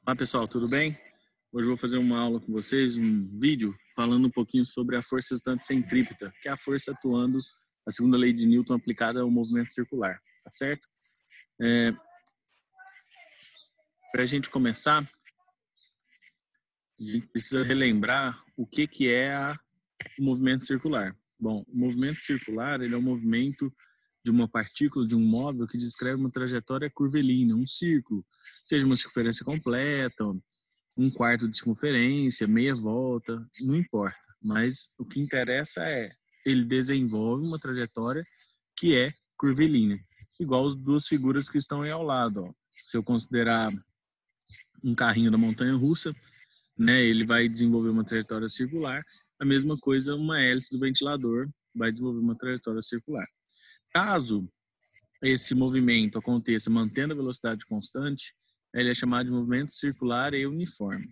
Olá pessoal, tudo bem? Hoje eu vou fazer uma aula com vocês, um vídeo falando um pouquinho sobre a força resultante centrípeta, que é a força atuando, a segunda lei de Newton aplicada ao movimento circular, tá certo? Para a gente começar, a gente precisa relembrar o que é o movimento circular. Bom, o movimento circular ele é um movimento de uma partícula, de um móvel, que descreve uma trajetória curvilínea, um círculo, seja uma circunferência completa, um quarto de circunferência, meia volta, não importa. Mas o que interessa é ele desenvolve uma trajetória que é curvilínea, igual as duas figuras que estão aí ao lado. Ó. Se eu considerar um carrinho da montanha-russa, né, ele vai desenvolver uma trajetória circular. A mesma coisa, uma hélice do ventilador vai desenvolver uma trajetória circular. Caso esse movimento aconteça mantendo a velocidade constante, ele é chamado de movimento circular e uniforme.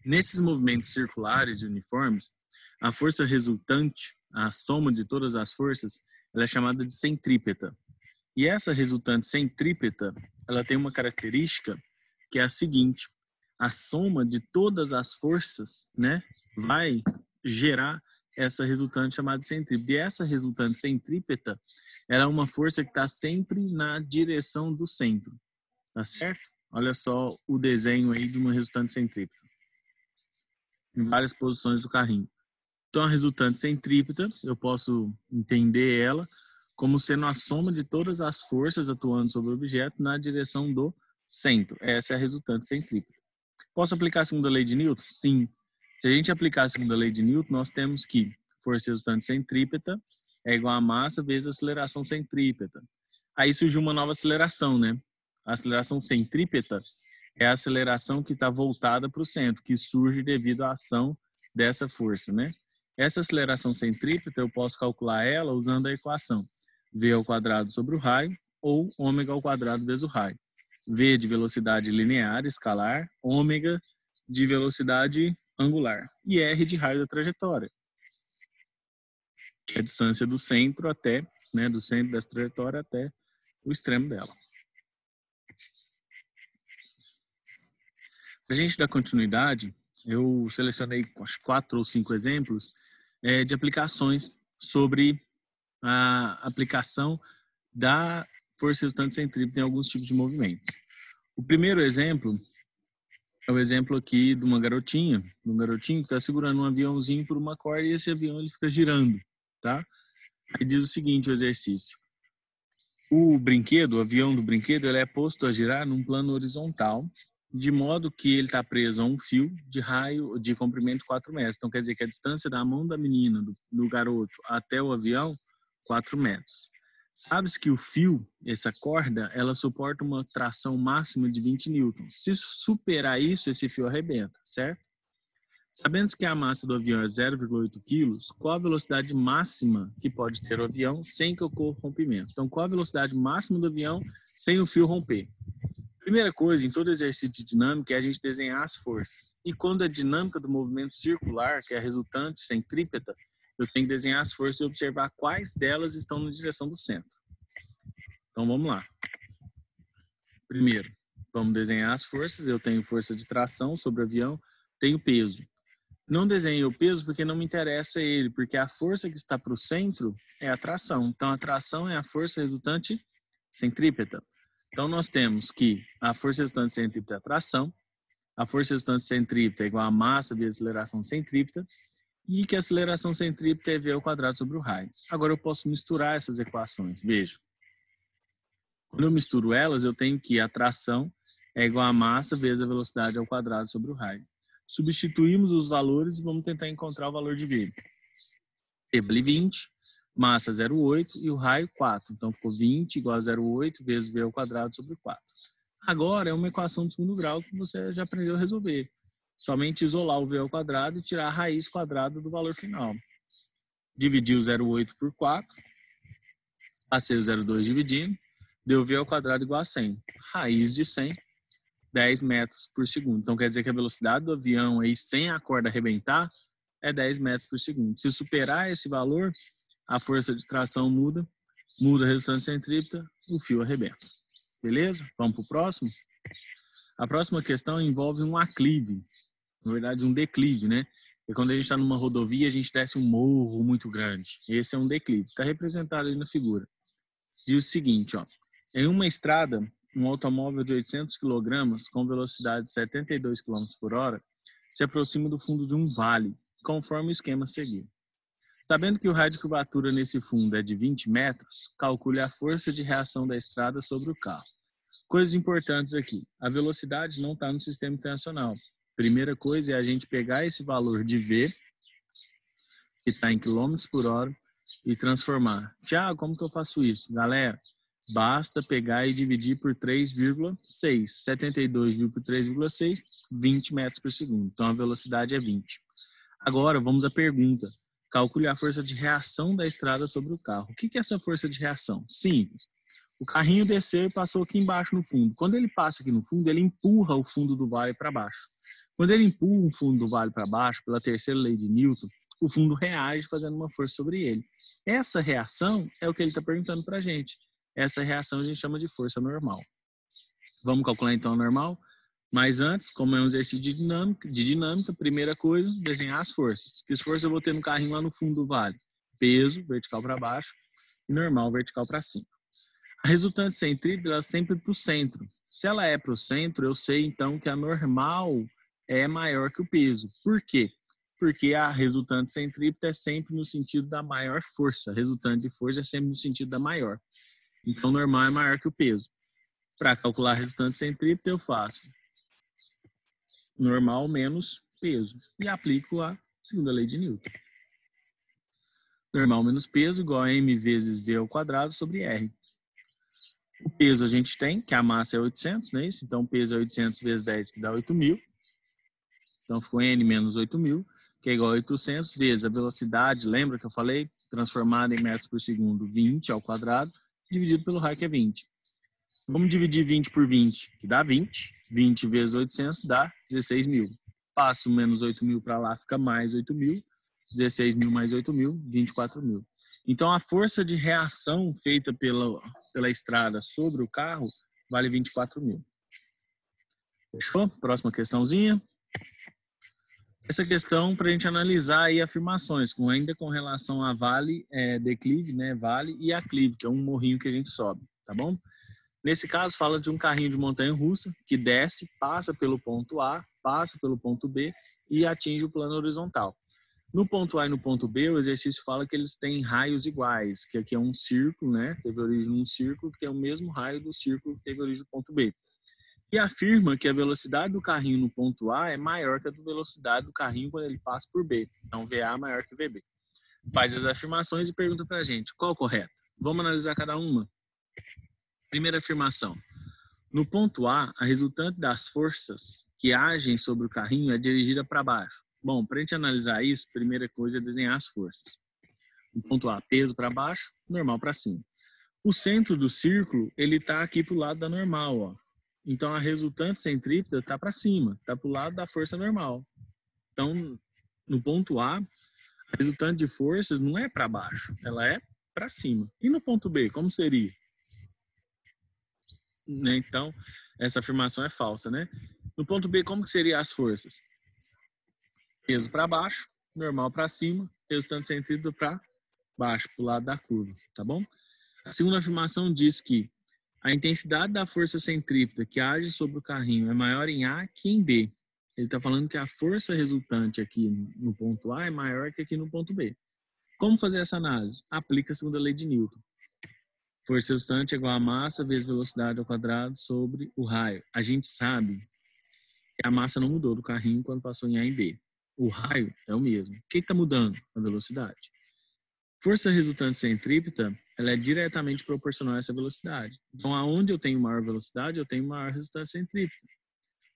Nesses movimentos circulares e uniformes, a força resultante, a soma de todas as forças, ela é chamada de centrípeta. E essa resultante centrípeta, ela tem uma característica que é a seguinte: a soma de todas as forças, né, vai gerar essa resultante chamada centrípeta. E essa resultante centrípeta, ela é uma força que está sempre na direção do centro, tá certo? Olha só o desenho aí de uma resultante centrípeta, em várias posições do carrinho. Então, a resultante centrípeta, eu posso entender ela como sendo a soma de todas as forças atuando sobre o objeto na direção do centro. Essa é a resultante centrípeta. Posso aplicar a segunda lei de Newton? Sim. Se a gente aplicar a segunda lei de Newton, nós temos que força resultante centrípeta é igual a massa vezes a aceleração centrípeta. Aí surgiu uma nova aceleração, né? A aceleração centrípeta é a aceleração que está voltada para o centro, que surge devido à ação dessa força, né? Essa aceleração centrípeta eu posso calcular ela usando a equação v ao quadrado sobre o raio ou ômega ao quadrado vezes o raio. V de velocidade linear, escalar, ômega de velocidade angular e R de raio da trajetória, que é a distância do centro até, né, do centro dessa trajetória até o extremo dela. Para a gente dar continuidade, eu selecionei 4 ou 5 exemplos de aplicações sobre a aplicação da força resultante centrípeta em alguns tipos de movimentos. O primeiro exemplo é o exemplo aqui de um garotinho que está segurando um aviãozinho por uma corda e esse avião ele fica girando, tá? Aí diz o seguinte, o exercício: o avião do brinquedo, ele é posto a girar num plano horizontal, de modo que ele está preso a um fio de raio de comprimento 4 metros. Então, quer dizer que a distância da mão da menina, do garoto, até o avião, 4 metros. Sabe-se que o fio, essa corda, ela suporta uma tração máxima de 20 newtons. Se superar isso, esse fio arrebenta, certo? Sabendo que a massa do avião é 0,8 kg, qual a velocidade máxima que pode ter o avião sem que ocorra rompimento? Então, qual a velocidade máxima do avião sem o fio romper? Primeira coisa, em todo exercício de dinâmica, é a gente desenhar as forças. E quando a dinâmica do movimento circular, que é a resultante centrípeta, eu tenho que desenhar as forças e observar quais delas estão na direção do centro. Então, vamos lá. Primeiro, vamos desenhar as forças. Eu tenho força de tração sobre o avião, tenho peso. Não desenhei o peso porque não me interessa ele, porque a força que está para o centro é a tração. Então, a tração é a força resultante centrípeta. Então, nós temos que a força resultante centrípeta é a tração, a força resultante centrípeta é igual a massa vezes a aceleração centrípeta, e que a aceleração centrípeta é v ao quadrado sobre o raio. Agora, eu posso misturar essas equações. Veja. Quando eu misturo elas, eu tenho que a tração é igual a massa vezes a velocidade ao quadrado sobre o raio. Substituímos os valores e vamos tentar encontrar o valor de V. V vale 20, massa 0,8 e o raio 4. Então, ficou 20 igual a 0,8 vezes V ao quadrado sobre 4. Agora, é uma equação de segundo grau que você já aprendeu a resolver. Somente isolar o V ao quadrado e tirar a raiz quadrada do valor final. Dividir o 0,8 por 4. Passei o 0,2 dividindo. Deu V ao quadrado igual a 100. Raiz de 100, 10 metros por segundo. Então, quer dizer que a velocidade do avião aí, sem a corda arrebentar, é 10 metros por segundo. Se superar esse valor, a força de tração muda a resistência centrípeta, o fio arrebenta. Beleza? Vamos para o próximo? A próxima questão envolve um aclive, na verdade um declive, né? E quando a gente está numa rodovia, a gente desce um morro muito grande. Esse é um declive, está representado aí na figura. Diz o seguinte, ó, em uma estrada, um automóvel de 800 kg com velocidade de 72 km por hora se aproxima do fundo de um vale, conforme o esquema seguinte. Sabendo que o raio de curvatura nesse fundo é de 20 metros, calcule a força de reação da estrada sobre o carro. Coisas importantes aqui. A velocidade não está no sistema internacional. Primeira coisa é a gente pegar esse valor de V, que está em quilômetros por hora, e transformar. Tiago, como que eu faço isso? Galera, basta pegar e dividir por 3,6. 72 por 3,6, 20 metros por segundo. Então, a velocidade é 20. Agora, vamos à pergunta. Calcule a força de reação da estrada sobre o carro. O que é essa força de reação? Simples. O carrinho desceu e passou aqui embaixo no fundo. Quando ele passa aqui no fundo, ele empurra o fundo do vale para baixo. Quando ele empurra o fundo do vale para baixo, pela terceira lei de Newton, o fundo reage fazendo uma força sobre ele. Essa reação é o que ele está perguntando para a gente. Essa reação a gente chama de força normal. Vamos calcular então a normal? Mas antes, como é um exercício de dinâmica, primeira coisa, desenhar as forças. Que força eu vou ter no carrinho lá no fundo do vale? Peso, vertical para baixo, e normal, vertical para cima. A resultante centrípeta é sempre para o centro. Se ela é para o centro, eu sei então que a normal é maior que o peso. Por quê? Porque a resultante centrípeta é sempre no sentido da maior força. A resultante de força é sempre no sentido da maior. Então, o normal é maior que o peso. Para calcular a resultante centrípeta, eu faço normal menos peso. E aplico a segunda lei de Newton. Normal menos peso igual a m vezes v ao quadrado sobre r. O peso a gente tem, que a massa é 800, não é isso? Então, o peso é 800 vezes 10, que dá 8.000. Então, ficou n menos 8.000, que é igual a 800 vezes a velocidade, lembra que eu falei? Transformada em metros por segundo, 20 ao quadrado, dividido pelo raio, que é 20. Vamos dividir 20 por 20, que dá 20. 20 vezes 800 dá 16.000. Passo menos 8.000 para lá, fica mais 8.000. 16.000 mais 8.000, 24.000. Então, a força de reação feita pela estrada sobre o carro vale 24.000. Fechou? Próxima questãozinha. Essa questão para a gente analisar aí afirmações, ainda com relação a vale, declive, né, vale, e aclive, que é um morrinho que a gente sobe, tá bom? Nesse caso, fala de um carrinho de montanha-russa que desce, passa pelo ponto A, passa pelo ponto B e atinge o plano horizontal. No ponto A e no ponto B, o exercício fala que eles têm raios iguais, que aqui é um círculo, né? Teve origem num círculo que tem o mesmo raio do círculo que teve origem no ponto B. E afirma que a velocidade do carrinho no ponto A é maior que a velocidade do carrinho quando ele passa por B. Então, VA é maior que VB. Faz as afirmações e pergunta pra gente, qual é o correto? Vamos analisar cada uma. Primeira afirmação. No ponto A, a resultante das forças que agem sobre o carrinho é dirigida para baixo. Bom, para a gente analisar isso, a primeira coisa é desenhar as forças. No ponto A, peso para baixo, normal para cima. O centro do círculo, ele está aqui para o lado da normal, ó. Então, a resultante centrípeta está para cima, está para o lado da força normal. Então, no ponto A, a resultante de forças não é para baixo, ela é para cima. E no ponto B, como seria? Então, essa afirmação é falsa, né? No ponto B, como que seriam as forças? Peso para baixo, normal para cima, resultante centrípeta para baixo, para o lado da curva, tá bom? A segunda afirmação diz que a intensidade da força centrípeta que age sobre o carrinho é maior em A que em B. Ele está falando que a força resultante aqui no ponto A é maior que aqui no ponto B. Como fazer essa análise? Aplica a segunda lei de Newton. Força resultante é igual a massa vezes velocidade ao quadrado sobre o raio. A gente sabe que a massa não mudou do carrinho quando passou em A em B. O raio é o mesmo. O que está mudando? A velocidade. Força resultante centrípeta, ela é diretamente proporcional a essa velocidade. Então, aonde eu tenho maior velocidade, eu tenho maior resultante centrípeta.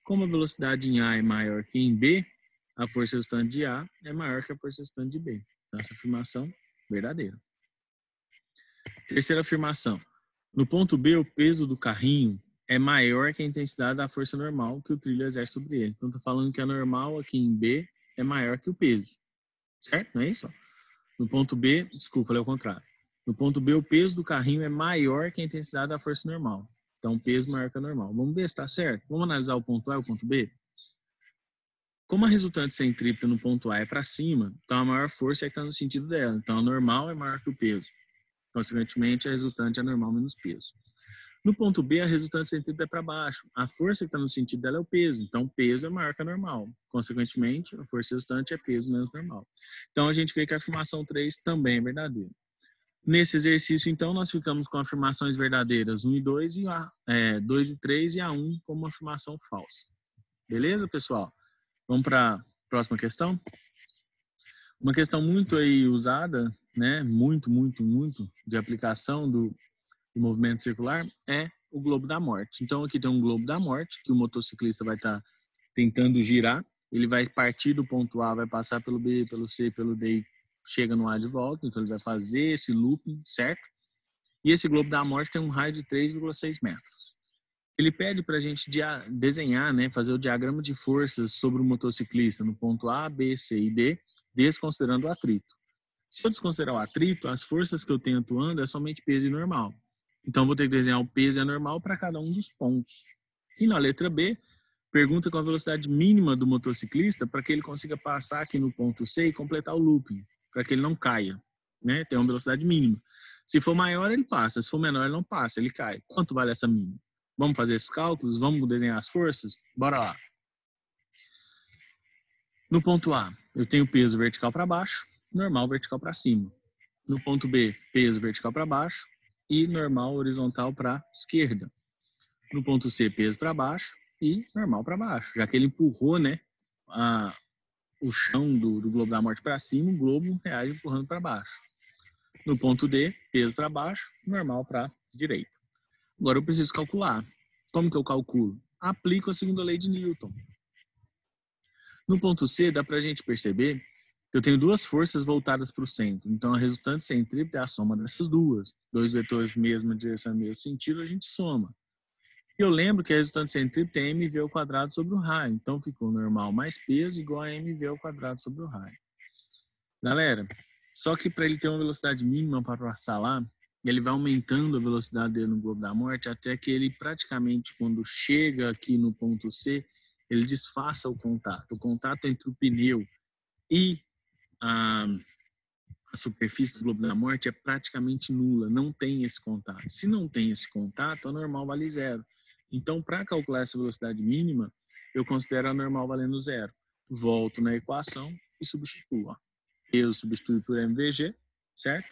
Como a velocidade em A é maior que em B, a força resultante de A é maior que a força resultante de B. Então, essa afirmação verdadeira. Terceira afirmação. No ponto B, o peso do carrinho é maior que a intensidade da força normal que o trilho exerce sobre ele. Então, estou falando que a normal aqui em B é maior que o peso. Certo? Não é isso? No ponto B, desculpa, falei ao contrário. No ponto B, o peso do carrinho é maior que a intensidade da força normal. Então, peso maior que a normal. Vamos ver se está certo? Vamos analisar o ponto A e o ponto B? Como a resultante centrípeta no ponto A é para cima, então a maior força é que está no sentido dela. Então, a normal é maior que o peso. Consequentemente, a resultante é normal menos peso. No ponto B, a resultante centrípeta é para baixo. A força que está no sentido dela é o peso. Então, o peso é maior que a normal. Consequentemente, a força resultante é peso menos normal. Então, a gente vê que a afirmação 3 também é verdadeira. Nesse exercício, então, nós ficamos com afirmações verdadeiras 1 e 2, 2 e 3 e a 1 como uma afirmação falsa. Beleza, pessoal? Vamos para a próxima questão? Uma questão muito aí usada, né? Muito de aplicação do movimento circular é o globo da morte. Então, aqui tem um globo da morte que o motociclista vai estar tentando girar. Ele vai partir do ponto A, vai passar pelo B, pelo C, pelo D e chega no A de volta. Então, ele vai fazer esse looping, certo? E esse globo da morte tem um raio de 3,6 metros. Ele pede para a gente desenhar, né, fazer o diagrama de forças sobre o motociclista no ponto A, B, C e D, desconsiderando o atrito. Se eu desconsiderar o atrito, as forças que eu tenho atuando é somente peso e normal. Então, vou ter que desenhar o peso e a normal para cada um dos pontos. E na letra B, pergunta qual a velocidade mínima do motociclista para que ele consiga passar aqui no ponto C e completar o looping, para que ele não caia, né? Tem uma velocidade mínima. Se for maior, ele passa. Se for menor, ele não passa, ele cai. Quanto vale essa mínima? Vamos fazer esses cálculos? Vamos desenhar as forças? Bora lá. No ponto A, eu tenho peso vertical para baixo, normal vertical para cima. No ponto B, peso vertical para baixo e normal horizontal para esquerda. No ponto C, peso para baixo e normal para baixo. Já que ele empurrou, né, o chão do globo da morte para cima, o globo reage empurrando para baixo. No ponto D, peso para baixo, normal para direita. Agora eu preciso calcular. Como que eu calculo? Aplico a segunda lei de Newton. No ponto C, dá para a gente perceber que eu tenho duas forças voltadas para o centro. Então, a resultante centrípeta é a soma dessas duas. Dois vetores, mesma direção, mesmo sentido, a gente soma. E eu lembro que a resultante centrípeta é mv ao quadrado sobre o raio. Então, ficou normal mais peso igual a mv ao quadrado sobre o raio. Galera, só que para ele ter uma velocidade mínima para passar lá, ele vai aumentando a velocidade dele no globo da morte até que ele praticamente, quando chega aqui no ponto C, ele desfaça o contato. O contato entre o pneu e a superfície do globo da morte é praticamente nula, não tem esse contato. Se não tem esse contato, a normal vale zero. Então, para calcular essa velocidade mínima, eu considero a normal valendo zero. Volto na equação e substituo. Ó. Eu substituo por mvg, certo?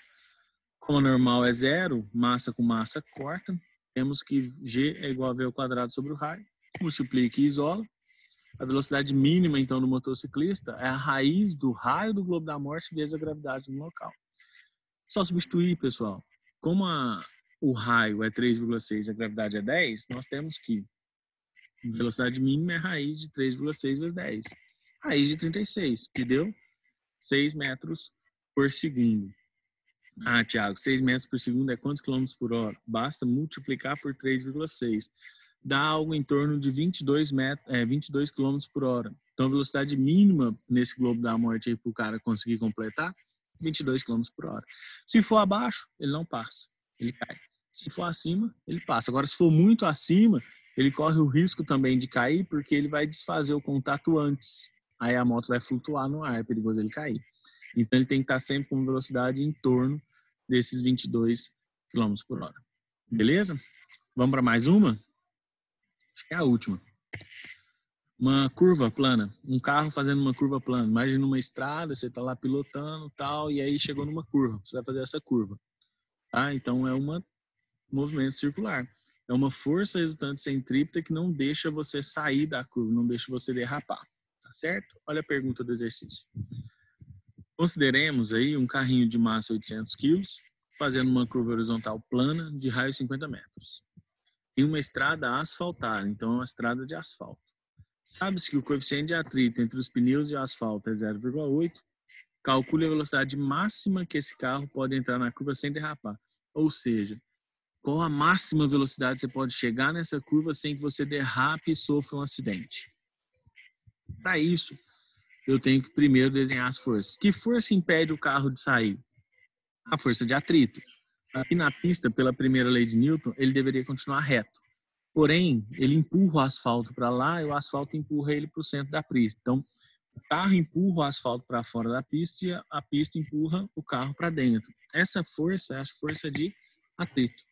Como a normal é zero, massa com massa corta, temos que g é igual a v ao quadrado sobre o raio. Multiplica e isola. A velocidade mínima, então, do motociclista é a raiz do raio do globo da morte vezes a gravidade no local. Só substituir, pessoal. Como o raio é 3,6 e a gravidade é 10, nós temos que a velocidade mínima é a raiz de 3,6 vezes 10. Raiz de 36, que deu 6 metros por segundo. Ah, Thiago, 6 metros por segundo é quantos quilômetros por hora? Basta multiplicar por 3,6. Dá algo em torno de 22 km por hora. Então, a velocidade mínima nesse globo da morte aí para o cara conseguir completar, 22 km por hora. Se for abaixo, ele não passa, ele cai. Se for acima, ele passa. Agora, se for muito acima, ele corre o risco também de cair, porque ele vai desfazer o contato antes. Aí a moto vai flutuar no ar, é perigoso ele cair. Então, ele tem que estar sempre com velocidade em torno desses 22 km por hora. Beleza? Vamos para mais uma? Acho que é a última. Uma curva plana. Um carro fazendo uma curva plana. Imagina uma estrada, você está lá pilotando tal, e aí chegou numa curva. Você vai fazer essa curva. Tá? Então, é um movimento circular. É uma força resultante centrípeta que não deixa você sair da curva, não deixa você derrapar. Tá certo? Olha a pergunta do exercício. Consideremos aí um carrinho de massa 800 kg fazendo uma curva horizontal plana de raio 50 metros. Em uma estrada asfaltada, então é uma estrada de asfalto. Sabe-se que o coeficiente de atrito entre os pneus e o asfalto é 0,8. Calcule a velocidade máxima que esse carro pode entrar na curva sem derrapar. Ou seja, qual a máxima velocidade você pode chegar nessa curva sem que você derrape e sofra um acidente. Para isso, eu tenho que primeiro desenhar as forças. Que força impede o carro de sair? A força de atrito. Aqui na pista, pela primeira lei de Newton, ele deveria continuar reto. Porém, ele empurra o asfalto para lá e o asfalto empurra ele para o centro da pista. Então, o carro empurra o asfalto para fora da pista e a pista empurra o carro para dentro. Essa força é a força de atrito.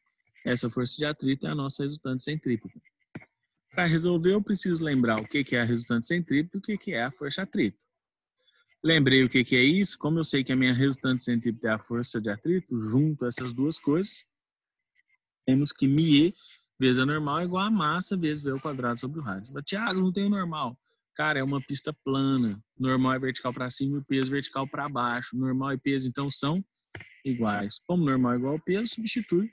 Essa força de atrito é a nossa resultante centrípeta. Para resolver, eu preciso lembrar o que é a resultante centrípeta e o que é a força atrito. Lembrei o que é isso. Como eu sei que a minha resultante centrípeta é a força de atrito, junto essas duas coisas, temos que μe vezes a normal é igual a massa vezes v ao quadrado sobre o rádio. Mas, Thiago, não tem o normal. Cara, é uma pista plana. Normal é vertical para cima e peso vertical para baixo. Normal e peso, então, são iguais. Como normal é igual ao peso, substitui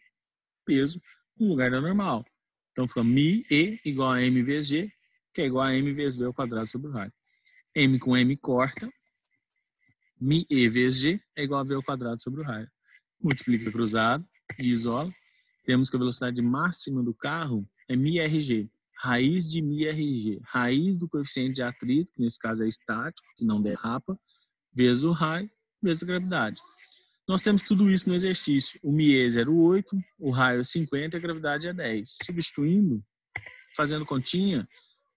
peso no lugar da normal. Então, fica μe igual a m vezes g, que é igual a m vezes v ao quadrado sobre o rádio. M com m corta. μe vezes g é igual a v ao quadrado sobre o raio. Multiplica cruzado e isola. Temos que a velocidade máxima do carro é μrg. Raiz de μrg. Raiz do coeficiente de atrito, que nesse caso é estático, que não derrapa, vezes o raio, vezes a gravidade. Nós temos tudo isso no exercício. O μe é 0,8, o raio é 50 e a gravidade é 10. Substituindo, fazendo continha,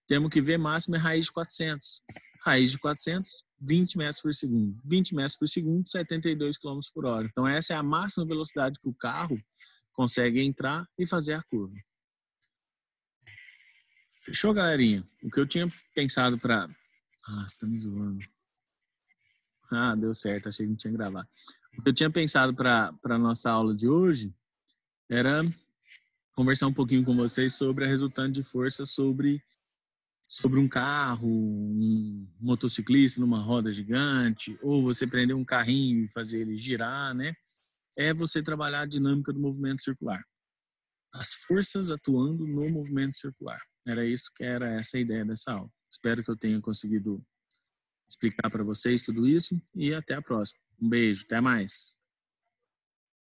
temos que V máximo é raiz de 400. Raiz de 400, 20 metros por segundo. 20 metros por segundo, 72 km por hora. Então, essa é a máxima velocidade que o carro consegue entrar e fazer a curva. Fechou, galerinha? O que eu tinha pensado para... você tá me zoando. Deu certo. Achei que não tinha gravado. O que eu tinha pensado para a nossa aula de hoje era conversar um pouquinho com vocês sobre a resultante de força sobre um carro, um motociclista numa roda gigante, ou você prender um carrinho e fazer ele girar, né? É você trabalhar a dinâmica do movimento circular. As forças atuando no movimento circular. Era essa a ideia dessa aula. Espero que eu tenha conseguido explicar para vocês tudo isso e até a próxima. Um beijo, até mais.